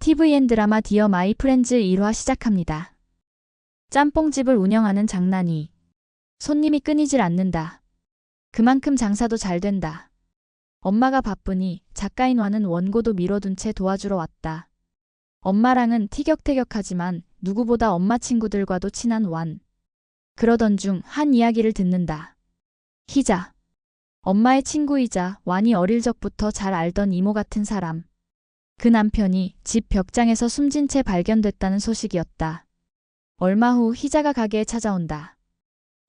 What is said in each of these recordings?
TVN 드라마 디어 마이 프렌즈 1화 시작합니다. 짬뽕집을 운영하는 장난이. 손님이 끊이질 않는다. 그만큼 장사도 잘 된다. 엄마가 바쁘니 작가인 완은 원고도 미뤄둔 채 도와주러 왔다. 엄마랑은 티격태격하지만 누구보다 엄마 친구들과도 친한 완. 그러던 중 한 이야기를 듣는다. 희자. 엄마의 친구이자 완이 어릴 적부터 잘 알던 이모 같은 사람. 그 남편이 집 벽장에서 숨진 채 발견됐다는 소식이었다. 얼마 후 희자가 가게에 찾아온다.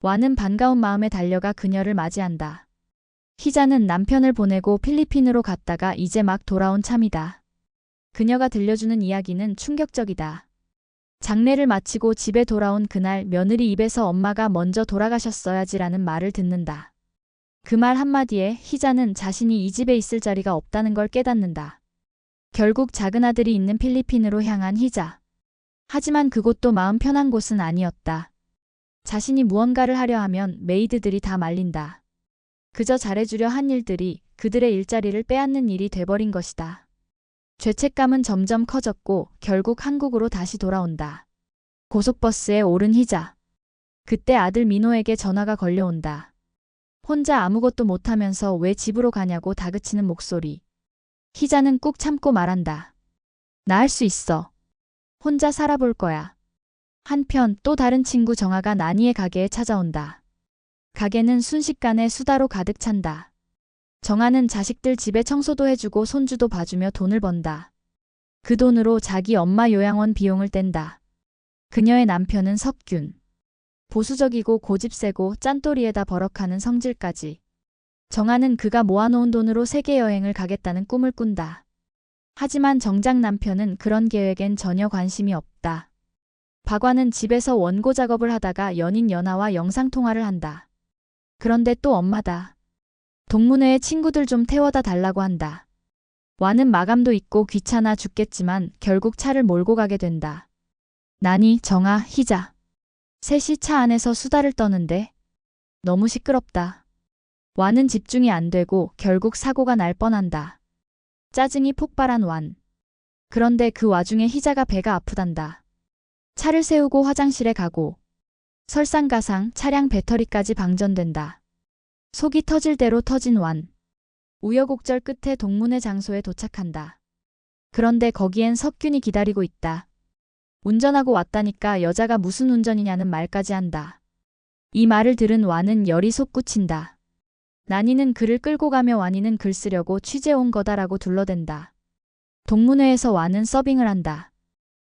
완은 반가운 마음에 달려가 그녀를 맞이한다. 희자는 남편을 보내고 필리핀으로 갔다가 이제 막 돌아온 참이다. 그녀가 들려주는 이야기는 충격적이다. 장례를 마치고 집에 돌아온 그날 며느리 입에서 엄마가 먼저 돌아가셨어야지라는 말을 듣는다. 그 말 한마디에 희자는 자신이 이 집에 있을 자리가 없다는 걸 깨닫는다. 결국 작은 아들이 있는 필리핀으로 향한 희자. 하지만 그곳도 마음 편한 곳은 아니었다. 자신이 무언가를 하려 하면 메이드들이 다 말린다. 그저 잘해주려 한 일들이 그들의 일자리를 빼앗는 일이 돼버린 것이다. 죄책감은 점점 커졌고 결국 한국으로 다시 돌아온다. 고속버스에 오른 희자. 그때 아들 민호에게 전화가 걸려온다. 혼자 아무것도 못하면서 왜 집으로 가냐고 다그치는 목소리. 희자는 꾹 참고 말한다. 나 할 수 있어. 혼자 살아볼 거야. 한편 또 다른 친구 정아가 나니의 가게에 찾아온다. 가게는 순식간에 수다로 가득 찬다. 정아는 자식들 집에 청소도 해주고 손주도 봐주며 돈을 번다. 그 돈으로 자기 엄마 요양원 비용을 뗀다. 그녀의 남편은 석균. 보수적이고 고집세고 짠돌이에다 버럭하는 성질까지. 정아는 그가 모아놓은 돈으로 세계 여행을 가겠다는 꿈을 꾼다. 하지만 정작 남편은 그런 계획엔 전혀 관심이 없다. 박완은 집에서 원고 작업을 하다가 연인 연하와 영상통화를 한다. 그런데 또 엄마다. 동문회에 친구들 좀 태워다 달라고 한다. 완은 마감도 있고 귀찮아 죽겠지만 결국 차를 몰고 가게 된다. 나니, 정아, 희자. 셋이 차 안에서 수다를 떠는데 너무 시끄럽다. 완은 집중이 안 되고 결국 사고가 날 뻔한다. 짜증이 폭발한 완. 그런데 그 와중에 희자가 배가 아프단다. 차를 세우고 화장실에 가고 설상가상 차량 배터리까지 방전된다. 속이 터질 대로 터진 완. 우여곡절 끝에 동문회 장소에 도착한다. 그런데 거기엔 석균이 기다리고 있다. 운전하고 왔다니까 여자가 무슨 운전이냐는 말까지 한다. 이 말을 들은 완은 열이 솟구친다. 나니는 그를 끌고 가며 완이는 글 쓰려고 취재 온 거다라고 둘러댄다. 동문회에서 완은 서빙을 한다.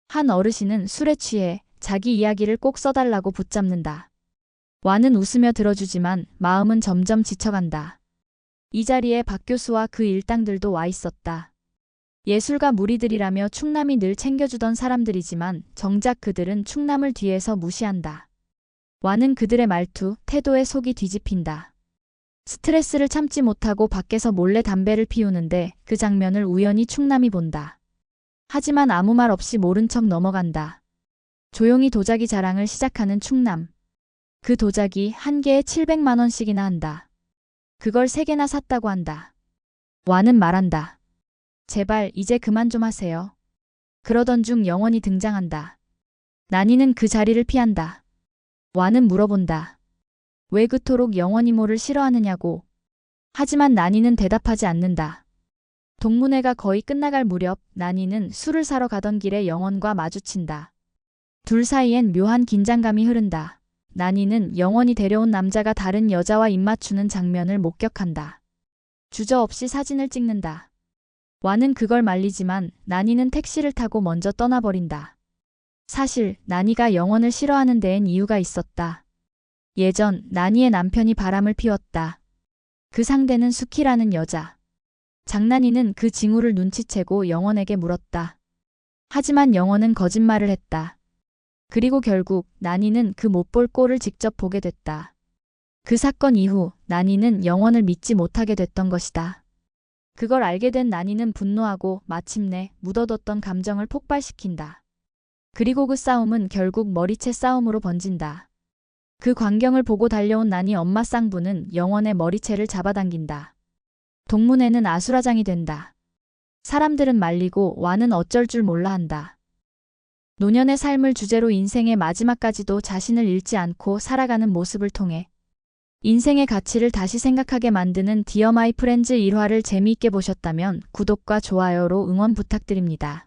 한 어르신은 술에 취해 자기 이야기를 꼭 써달라고 붙잡는다. 완은 웃으며 들어주지만 마음은 점점 지쳐간다. 이 자리에 박 교수와 그 일당들도 와 있었다. 예술가 무리들이라며 충남이 늘 챙겨주던 사람들이지만 정작 그들은 충남을 뒤에서 무시한다. 완은 그들의 말투, 태도에 속이 뒤집힌다. 스트레스를 참지 못하고 밖에서 몰래 담배를 피우는데 그 장면을 우연히 충남이 본다. 하지만 아무 말 없이 모른 척 넘어간다. 조용히 도자기 자랑을 시작하는 충남. 그 도자기 한 개에 700만 원씩이나 한다. 그걸 3개나 샀다고 한다. 완은 말한다. 제발 이제 그만 좀 하세요. 그러던 중 영원이 등장한다. 나니는 그 자리를 피한다. 완은 물어본다. 왜 그토록 영원이모를 싫어하느냐고. 하지만 나니는 대답하지 않는다. 동문회가 거의 끝나갈 무렵 나니는 술을 사러 가던 길에 영원과 마주친다. 둘 사이엔 묘한 긴장감이 흐른다. 나니는 영원이 데려온 남자가 다른 여자와 입맞추는 장면을 목격한다. 주저없이 사진을 찍는다. 완은 그걸 말리지만 나니는 택시를 타고 먼저 떠나버린다. 사실 나니가 영원을 싫어하는 데엔 이유가 있었다. 예전 나니의 남편이 바람을 피웠다. 그 상대는 수키라는 여자. 장난이는 그 징후를 눈치채고 영원에게 물었다. 하지만 영원은 거짓말을 했다. 그리고 결국 나니는 그 못 볼 꼴을 직접 보게 됐다. 그 사건 이후 나니는 영원을 믿지 못하게 됐던 것이다. 그걸 알게 된 나니는 분노하고 마침내 묻어뒀던 감정을 폭발시킨다. 그리고 그 싸움은 결국 머리채 싸움으로 번진다. 그 광경을 보고 달려온 나니 엄마 쌍부는 영원의 머리채를 잡아당긴다. 동문회는 아수라장이 된다. 사람들은 말리고 와는 어쩔 줄 몰라 한다. 노년의 삶을 주제로 인생의 마지막까지도 자신을 잃지 않고 살아가는 모습을 통해 인생의 가치를 다시 생각하게 만드는 디어 마이 프렌즈 1화를 재미있게 보셨다면 구독과 좋아요로 응원 부탁드립니다.